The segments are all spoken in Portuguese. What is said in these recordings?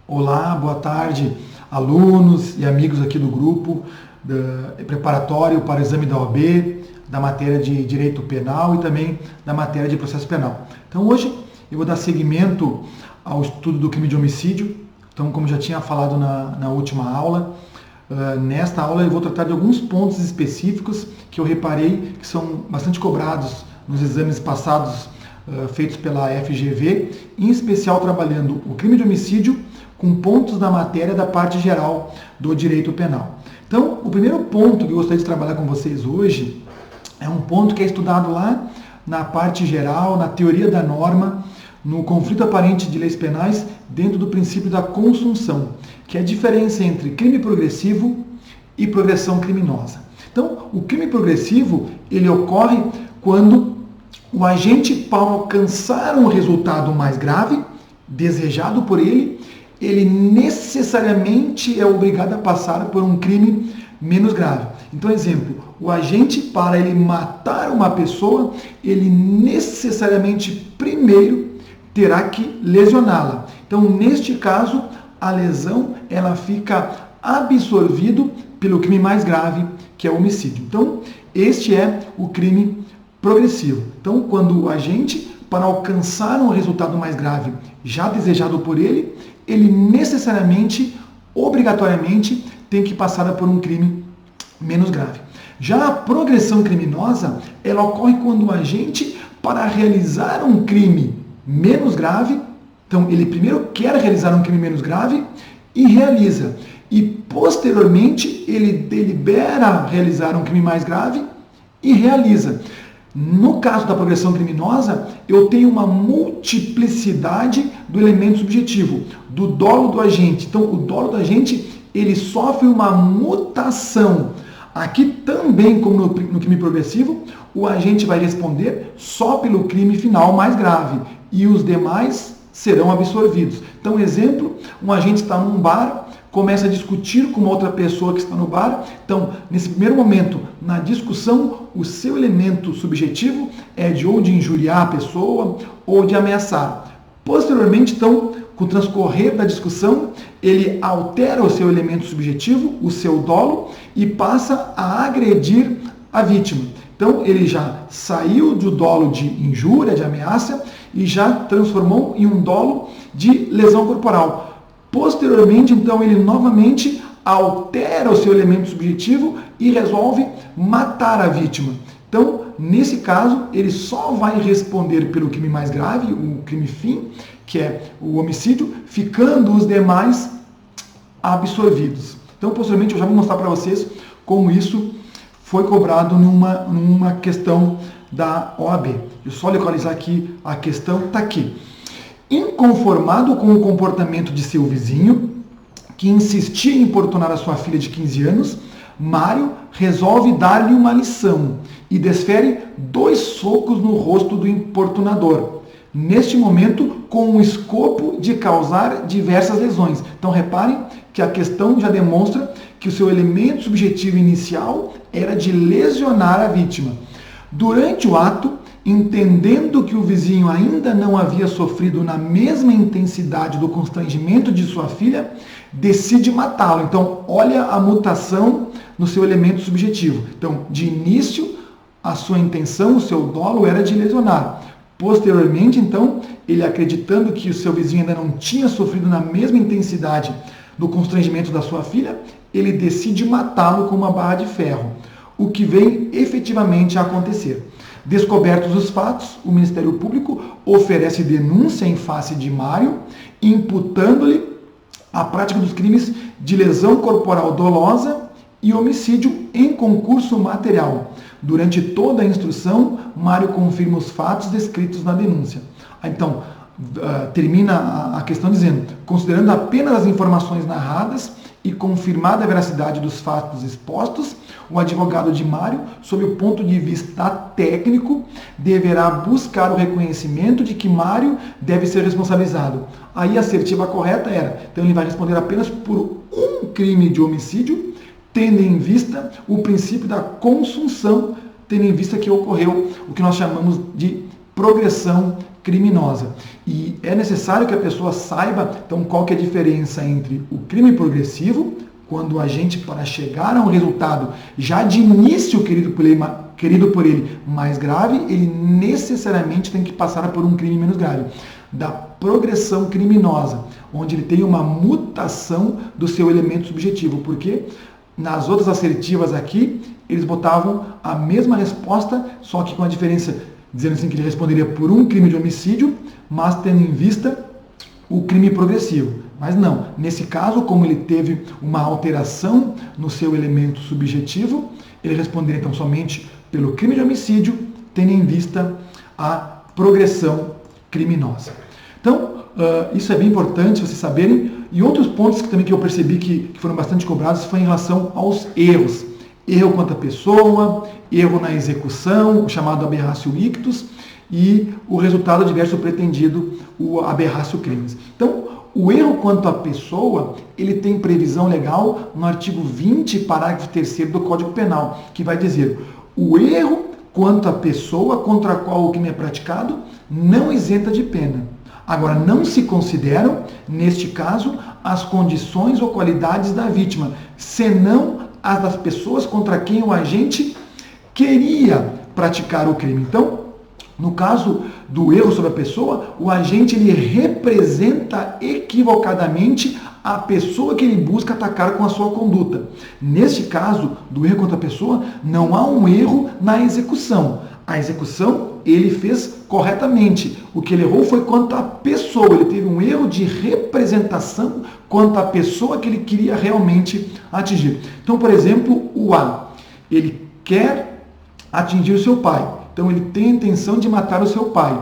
Olá, boa tarde, alunos e amigos aqui do grupo preparatório para o exame da OAB, da matéria de Direito Penal e também da matéria de Processo Penal. Então hoje eu vou dar seguimento ao estudo do crime de homicídio. Então, como já tinha falado na última aula, nesta aula eu vou tratar de alguns pontos específicos que eu reparei que são bastante cobrados nos exames passados feitos pela FGV, em especial trabalhando o crime de homicídio com pontos da matéria da parte geral do direito penal. Então, o primeiro ponto que eu gostaria de trabalhar com vocês hoje é um ponto que é estudado lá na parte geral, na teoria da norma, no conflito aparente de leis penais, dentro do princípio da consunção, que é a diferença entre crime progressivo e progressão criminosa. Então, o crime progressivo, ele ocorre quando o agente, para alcançar um resultado mais grave, desejado por ele necessariamente é obrigado a passar por um crime menos grave. Então, exemplo, o agente, para ele matar uma pessoa, ele necessariamente primeiro terá que lesioná-la. Então, neste caso, a lesão ela fica absorvido pelo crime mais grave, que é o homicídio. Então, este é o crime progressivo. Então, quando o agente, para alcançar um resultado mais grave, já desejado por ele necessariamente, obrigatoriamente, tem que passar por um crime menos grave. Já a progressão criminosa, ela ocorre quando o agente, para realizar um crime menos grave, então ele primeiro quer realizar um crime menos grave e realiza. E posteriormente ele delibera realizar um crime mais grave e realiza. No caso da progressão criminosa, eu tenho uma multiplicidade do elemento subjetivo, do dolo do agente. Então, o dolo do agente, ele sofre uma mutação. Aqui também, como no crime progressivo, o agente vai responder só pelo crime final mais grave e os demais serão absorvidos. Então, exemplo, um agente está num bar, começa a discutir com uma outra pessoa que está no bar. Então, nesse primeiro momento, na discussão, o seu elemento subjetivo é de injuriar a pessoa ou de ameaçar. Posteriormente, então, com o transcorrer da discussão, ele altera o seu elemento subjetivo, o seu dolo, e passa a agredir a vítima. Então, ele já saiu do dolo de injúria, de ameaça, e já transformou em um dolo de lesão corporal. Posteriormente, então, ele novamente altera o seu elemento subjetivo e resolve matar a vítima. Então, nesse caso, ele só vai responder pelo crime mais grave, o crime fim, que é o homicídio, ficando os demais absorvidos. Então, posteriormente, eu já vou mostrar para vocês como isso foi cobrado numa questão da OAB. Deixa eu só localizar aqui a questão, está aqui. Inconformado com o comportamento de seu vizinho, que insistia em importunar a sua filha de 15 anos, Mário resolve dar-lhe uma lição e desfere 2 socos no rosto do importunador. Neste momento, com o escopo de causar diversas lesões. Então, reparem que a questão já demonstra que o seu elemento subjetivo inicial era de lesionar a vítima. Durante o ato, entendendo que o vizinho ainda não havia sofrido na mesma intensidade do constrangimento de sua filha, decide matá-lo. Então, olha a mutação no seu elemento subjetivo. Então, de início, a sua intenção, o seu dolo era de lesionar. Posteriormente, então, ele acreditando que o seu vizinho ainda não tinha sofrido na mesma intensidade do constrangimento da sua filha, ele decide matá-lo com uma barra de ferro, o que vem efetivamente a acontecer. Descobertos os fatos, o Ministério Público oferece denúncia em face de Mário, imputando-lhe a prática dos crimes de lesão corporal dolosa e homicídio em concurso material. Durante toda a instrução, Mário confirma os fatos descritos na denúncia. Então, termina a questão dizendo, considerando apenas as informações narradas e confirmada a veracidade dos fatos expostos, o advogado de Mário, sob o ponto de vista técnico, deverá buscar o reconhecimento de que Mário deve ser responsabilizado. Aí a assertiva correta era, então ele vai responder apenas por um crime de homicídio, tendo em vista o princípio da consunção, tendo em vista que ocorreu o que nós chamamos de progressão criminosa. E é necessário que a pessoa saiba, então, qual que é a diferença entre o crime progressivo, quando o agente, para chegar a um resultado já de início querido por ele mais grave, ele necessariamente tem que passar por um crime menos grave. Da progressão criminosa, onde ele tem uma mutação do seu elemento subjetivo. Porque nas outras assertivas aqui, eles botavam a mesma resposta, só que com a diferença, dizendo assim que ele responderia por um crime de homicídio, mas tendo em vista o crime progressivo. Mas não, nesse caso, como ele teve uma alteração no seu elemento subjetivo, ele responderia então somente pelo crime de homicídio, tendo em vista a progressão criminosa. Então, isso é bem importante vocês saberem. E outros pontos que eu percebi que foram bastante cobrados foi em relação aos erros. Erro quanto à pessoa, erro na execução, o chamado aberratio ictus, e o resultado adverso pretendido, o aberratio crimis. Então, o erro quanto à pessoa, ele tem previsão legal no artigo 20, parágrafo 3º do Código Penal, que vai dizer: o erro quanto à pessoa contra a qual o crime é praticado não isenta de pena. Agora, não se consideram, neste caso, as condições ou qualidades da vítima, senão as das pessoas contra quem o agente queria praticar o crime. Então, no caso do erro sobre a pessoa, o agente ele representa equivocadamente a pessoa que ele busca atacar com a sua conduta. Neste caso, do erro contra a pessoa, não há um erro na execução. A execução ele fez corretamente. O que ele errou foi quanto à pessoa. Ele teve um erro de representação quanto à pessoa que ele queria realmente atingir. Então, por exemplo, o A, ele quer atingir o seu pai. Então, ele tem a intenção de matar o seu pai.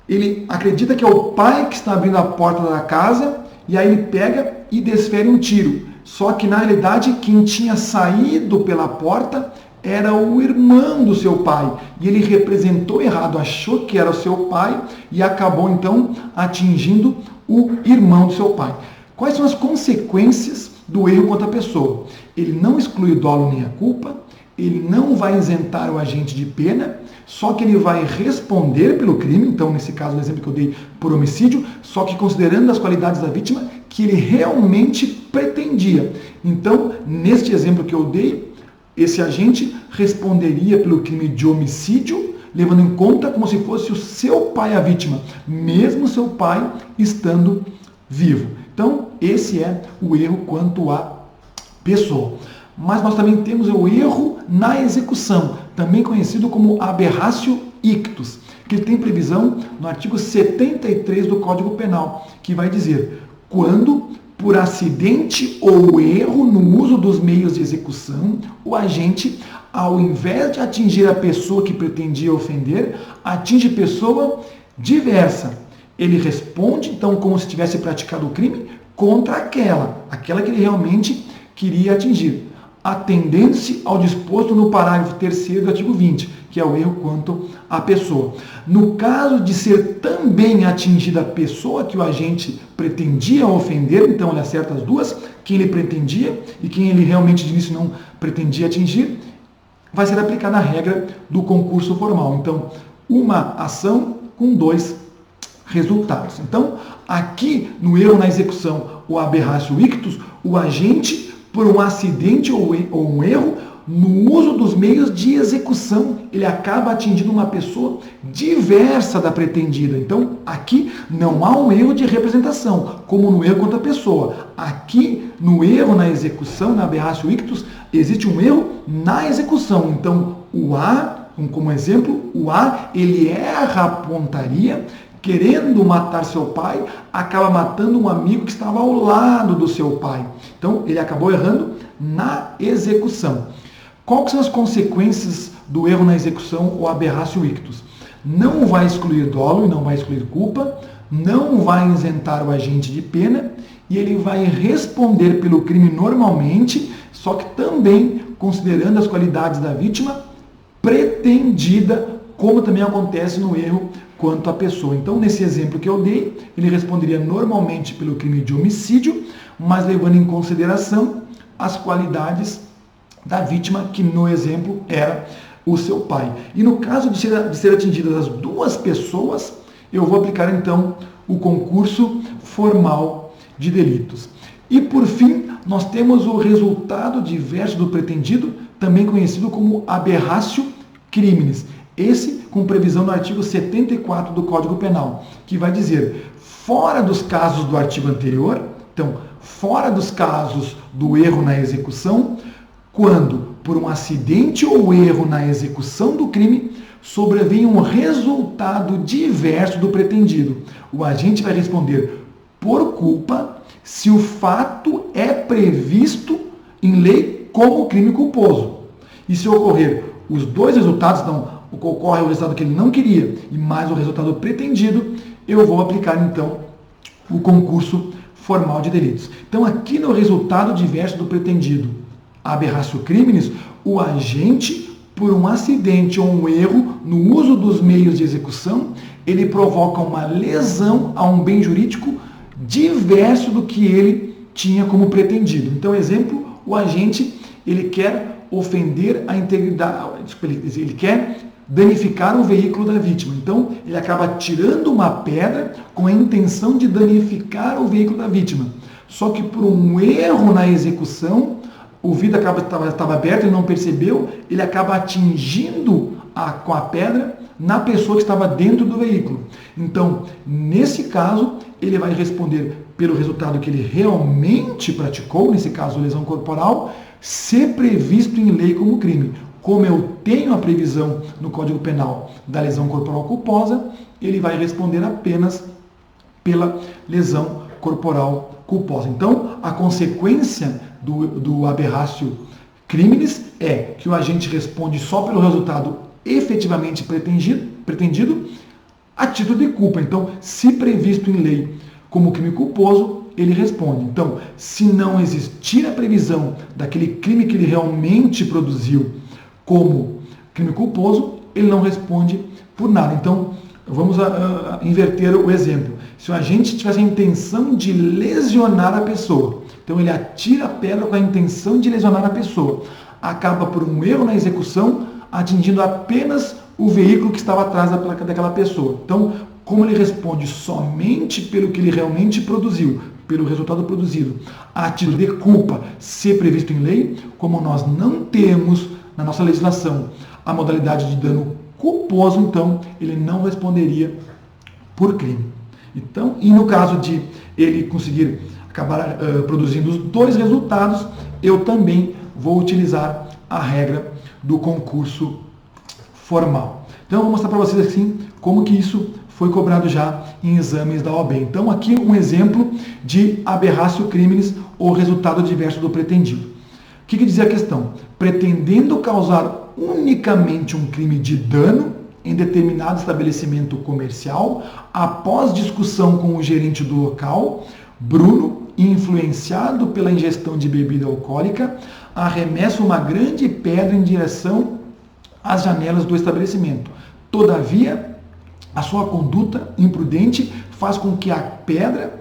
Ele acredita que é o pai que está abrindo a porta da casa e aí ele pega e desfere um tiro. Só que, na realidade, quem tinha saído pela porta era o irmão do seu pai. E ele representou errado, achou que era o seu pai e acabou, então, atingindo o irmão do seu pai. Quais são as consequências do erro contra a pessoa? Ele não exclui o dolo nem a culpa, ele não vai isentar o agente de pena, só que ele vai responder pelo crime, então, nesse caso, no exemplo que eu dei, por homicídio, só que considerando as qualidades da vítima que ele realmente pretendia. Então, neste exemplo que eu dei, esse agente responderia pelo crime de homicídio, levando em conta como se fosse o seu pai a vítima, mesmo seu pai estando vivo. Então, esse é o erro quanto à pessoa. Mas nós também temos o erro na execução, também conhecido como aberratio ictus, que tem previsão no artigo 73 do Código Penal, que vai dizer: quando, por acidente ou erro no uso dos meios de execução, o agente, ao invés de atingir a pessoa que pretendia ofender, atinge pessoa diversa. Ele responde, então, como se tivesse praticado o crime contra aquela que ele realmente queria atingir, atendendo-se ao disposto no parágrafo 3º do artigo 20, que é o erro quanto à pessoa. No caso de ser também atingida a pessoa que o agente pretendia ofender, então ele acerta as duas, quem ele pretendia e quem ele realmente de início não pretendia atingir, vai ser aplicada a regra do concurso formal. Então, uma ação com dois resultados. Então, aqui no erro na execução, o aberratio ictus, o agente, por um acidente ou um erro, no uso dos meios de execução, ele acaba atingindo uma pessoa diversa da pretendida. Então, aqui não há um erro de representação, como no erro contra a pessoa. Aqui, no erro na execução, na aberratio ictus, existe um erro na execução. Então, o A, como exemplo, o A, ele erra a pontaria, querendo matar seu pai, acaba matando um amigo que estava ao lado do seu pai. Então, ele acabou errando na execução. Quais são as consequências do erro na execução ou aberratio ictus? Não vai excluir dolo e não vai excluir culpa, não vai isentar o agente de pena e ele vai responder pelo crime normalmente, só que também considerando as qualidades da vítima pretendida, como também acontece no erro quanto à pessoa. Então, nesse exemplo que eu dei, ele responderia normalmente pelo crime de homicídio, mas levando em consideração as qualidades da vítima, que no exemplo era o seu pai. E no caso de ser atingidas as duas pessoas, eu vou aplicar então o concurso formal de delitos. E por fim, nós temos o resultado diverso do pretendido, também conhecido como aberratio criminis. Esse com previsão no artigo 74 do Código Penal, que vai dizer, fora dos casos do artigo anterior, então, fora dos casos do erro na execução, quando, por um acidente ou erro na execução do crime, sobrevém um resultado diverso do pretendido. O agente vai responder por culpa se o fato é previsto em lei como crime culposo. E se ocorrer os dois resultados, então, ocorre o resultado que ele não queria e mais o resultado pretendido, eu vou aplicar, então, o concurso formal de delitos. Então, aqui no resultado diverso do pretendido, aberratio criminis, o agente, por um acidente ou um erro no uso dos meios de execução, ele provoca uma lesão a um bem jurídico diverso do que ele tinha como pretendido. Então, exemplo, o agente, ele quer ofender a integridade, ele quer danificar o veículo da vítima. Então, ele acaba tirando uma pedra com a intenção de danificar o veículo da vítima. Só que por um erro na execução, o vidro estava aberto e não percebeu, ele acaba atingindo com a pedra na pessoa que estava dentro do veículo. Então, nesse caso, ele vai responder pelo resultado que ele realmente praticou, nesse caso, lesão corporal, se previsto em lei como crime. Como eu tenho a previsão no Código Penal da lesão corporal culposa, ele vai responder apenas pela lesão corporal culposa. Então, a consequência do aberratio criminis é que o agente responde só pelo resultado efetivamente pretendido a título de culpa. Então, se previsto em lei como crime culposo, ele responde. Então, se não existir a previsão daquele crime que ele realmente produziu como crime culposo, ele não responde por nada. Então, vamos inverter o exemplo. Se o agente tivesse a intenção de lesionar a pessoa, então ele atira a pedra com a intenção de lesionar a pessoa, acaba por um erro na execução, atingindo apenas o veículo que estava atrás daquela pessoa. Então, como ele responde somente pelo que ele realmente produziu, pelo resultado produzido, a título de culpa, se previsto em lei, como nós não temos na nossa legislação a modalidade de dano culposo, então ele não responderia por crime. Então, e no caso de ele conseguir acabar produzindo os dois resultados, eu também vou utilizar a regra do concurso formal. Então, eu vou mostrar para vocês assim como que isso foi cobrado já em exames da OAB. Então, aqui um exemplo de aberratio criminis ou resultado diverso do pretendido. O que dizia a questão? Pretendendo causar unicamente um crime de dano em determinado estabelecimento comercial, após discussão com o gerente do local, Bruno, influenciado pela ingestão de bebida alcoólica, arremessa uma grande pedra em direção às janelas do estabelecimento. Todavia, a sua conduta imprudente faz com que a pedra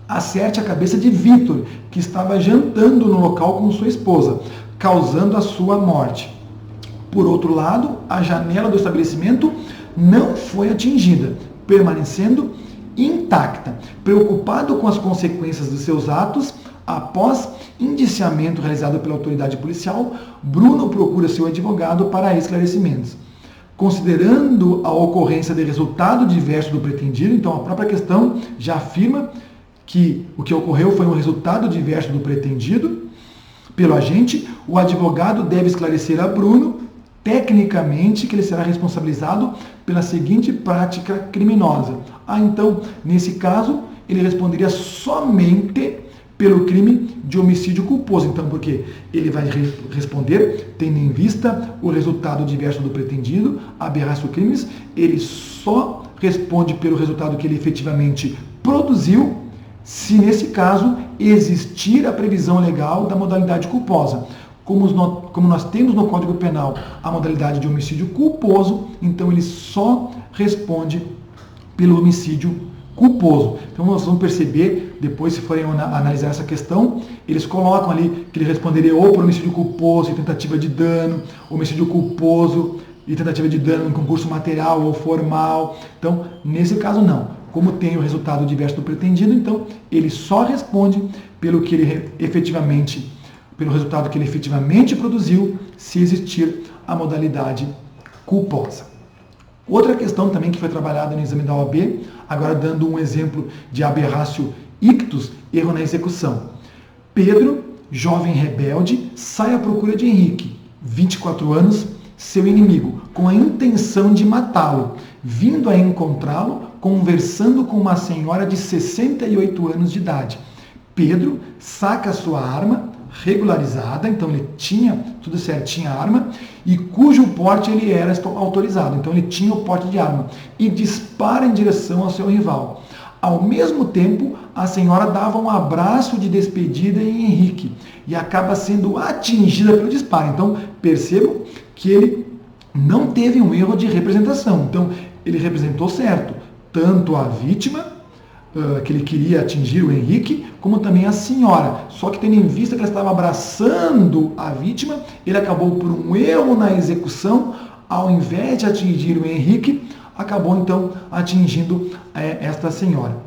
acerte a cabeça de Vitor, que estava jantando no local com sua esposa, causando a sua morte. Por outro lado, a janela do estabelecimento não foi atingida, permanecendo intacta. Preocupado com as consequências dos seus atos, após indiciamento realizado pela autoridade policial, Bruno procura seu advogado para esclarecimentos. Considerando a ocorrência de resultado diverso do pretendido, então a própria questão já afirma que o que ocorreu foi um resultado diverso do pretendido pelo agente, o advogado deve esclarecer a Bruno, tecnicamente, que ele será responsabilizado pela seguinte prática criminosa. Então, nesse caso, ele responderia somente pelo crime de homicídio culposo. Então, porque ele vai responder, tendo em vista o resultado diverso do pretendido, aberratio criminis, ele só responde pelo resultado que ele efetivamente produziu, se nesse caso existir a previsão legal da modalidade culposa. Como nós temos no Código Penal a modalidade de homicídio culposo, então ele só responde pelo homicídio culposo. Então nós vamos perceber, depois se forem analisar essa questão, eles colocam ali que ele responderia ou por homicídio culposo e tentativa de dano, homicídio culposo e tentativa de dano em concurso material ou formal. Então, nesse caso, não. Como tem o resultado diverso do pretendido, então ele só responde pelo resultado que ele efetivamente produziu, se existir a modalidade culposa. Outra questão também que foi trabalhada no exame da OAB, agora dando um exemplo de aberratio ictus, erro na execução. Pedro, jovem rebelde, sai à procura de Henrique, 24 anos, seu inimigo, com a intenção de matá-lo, vindo a encontrá-lo, conversando com uma senhora de 68 anos de idade. Pedro saca sua arma, regularizada, então ele tinha tudo certinho a arma, e cujo porte ele era autorizado, então ele tinha o porte de arma, e dispara em direção ao seu rival. Ao mesmo tempo, a senhora dava um abraço de despedida em Henrique, e acaba sendo atingida pelo disparo. Então, percebam que ele não teve um erro de representação, então ele representou certo, tanto a vítima, que ele queria atingir o Henrique, como também a senhora. Só que tendo em vista que ela estava abraçando a vítima, ele acabou por um erro na execução, ao invés de atingir o Henrique, acabou então atingindo esta senhora.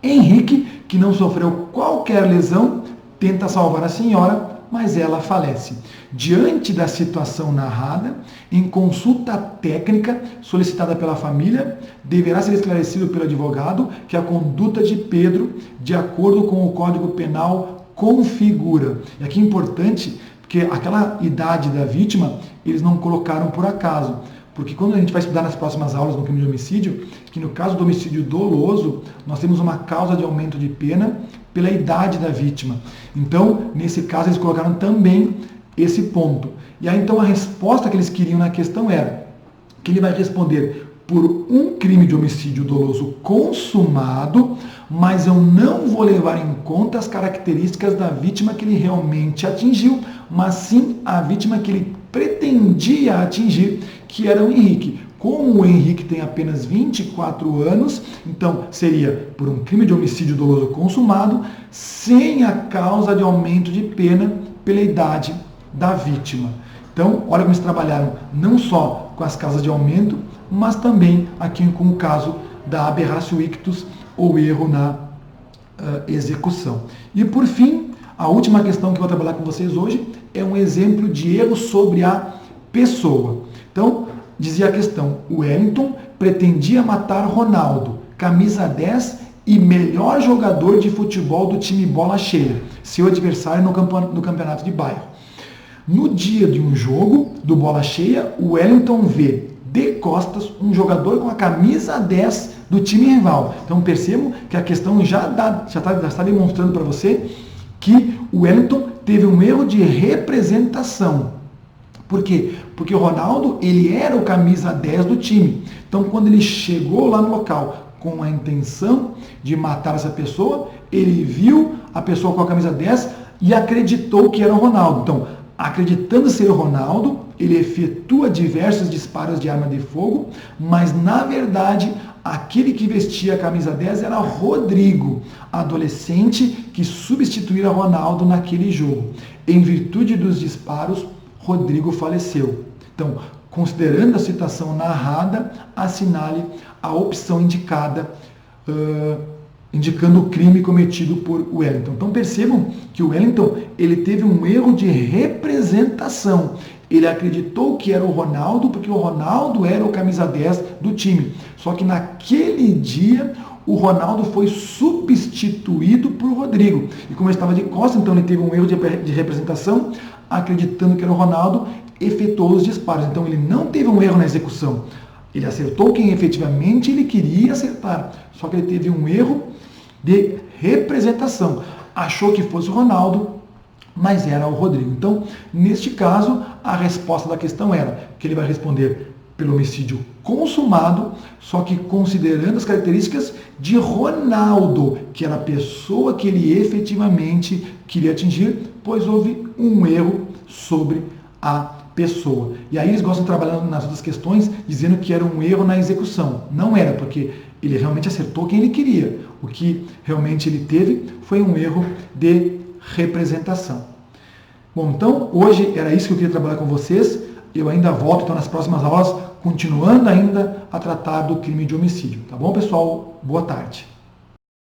Henrique, que não sofreu qualquer lesão, tenta salvar a senhora, mas ela falece. Diante da situação narrada, em consulta técnica solicitada pela família, deverá ser esclarecido pelo advogado que a conduta de Pedro, de acordo com o Código Penal, configura. E aqui é importante, porque aquela idade da vítima, eles não colocaram por acaso. Porque quando a gente vai estudar nas próximas aulas no crime de homicídio, que no caso do homicídio doloso, nós temos uma causa de aumento de pena pela idade da vítima. Então, nesse caso, eles colocaram também esse ponto. E aí, então, a resposta que eles queriam na questão era que ele vai responder por um crime de homicídio doloso consumado, mas eu não vou levar em conta as características da vítima que ele realmente atingiu, mas sim a vítima que ele pretendia atingir, que era o Henrique. Como o Henrique tem apenas 24 anos, então seria por um crime de homicídio doloso consumado, sem a causa de aumento de pena pela idade da vítima. Então, olha como eles trabalharam não só com as causas de aumento, mas também aqui com o caso da aberratio ictus, ou erro na execução. E por fim, a última questão que eu vou trabalhar com vocês hoje é um exemplo de erro sobre a pessoa. Então, dizia a questão, o Wellington pretendia matar Ronaldo, camisa 10 e melhor jogador de futebol do time Bola Cheia, seu adversário no campeonato de bairro. No dia de um jogo do Bola Cheia, o Wellington vê de costas um jogador com a camisa 10 do time rival. Então percebam que a questão já está demonstrando para você que o Wellington teve um erro de representação. Por quê? Porque o Ronaldo, ele era o camisa 10 do time. Então, quando ele chegou lá no local com a intenção de matar essa pessoa, ele viu a pessoa com a camisa 10 e acreditou que era o Ronaldo. Então, acreditando ser o Ronaldo, ele efetua diversos disparos de arma de fogo, mas, na verdade, aquele que vestia a camisa 10 era Rodrigo, adolescente que substituíra Ronaldo naquele jogo. Em virtude dos disparos, Rodrigo faleceu. Então, considerando a situação narrada, assinale a opção indicada, indicando o crime cometido por Wellington. Então percebam que o Wellington ele teve um erro de representação. Ele acreditou que era o Ronaldo, porque o Ronaldo era o camisa 10 do time. Só que naquele dia, o Ronaldo foi substituído por Rodrigo. E como ele estava de costas, então ele teve um erro de representação, acreditando que era o Ronaldo, efetuou os disparos. Então ele não teve um erro na execução. Ele acertou quem efetivamente ele queria acertar. Só que ele teve um erro de representação. Achou que fosse o Ronaldo, mas era o Rodrigo. Então, neste caso, a resposta da questão era que ele vai responder pelo homicídio consumado, só que considerando as características de Ronaldo, que era a pessoa que ele efetivamente queria atingir, pois houve um erro sobre a pessoa. E aí eles gostam de trabalhar nas outras questões, dizendo que era um erro na execução. Não era, porque ele realmente acertou quem ele queria. O que realmente ele teve foi um erro de representação. Bom, então, hoje era isso que eu queria trabalhar com vocês. eu ainda volto então nas próximas aulas, continuando ainda a tratar do crime de homicídio. Tá bom, pessoal? Boa tarde.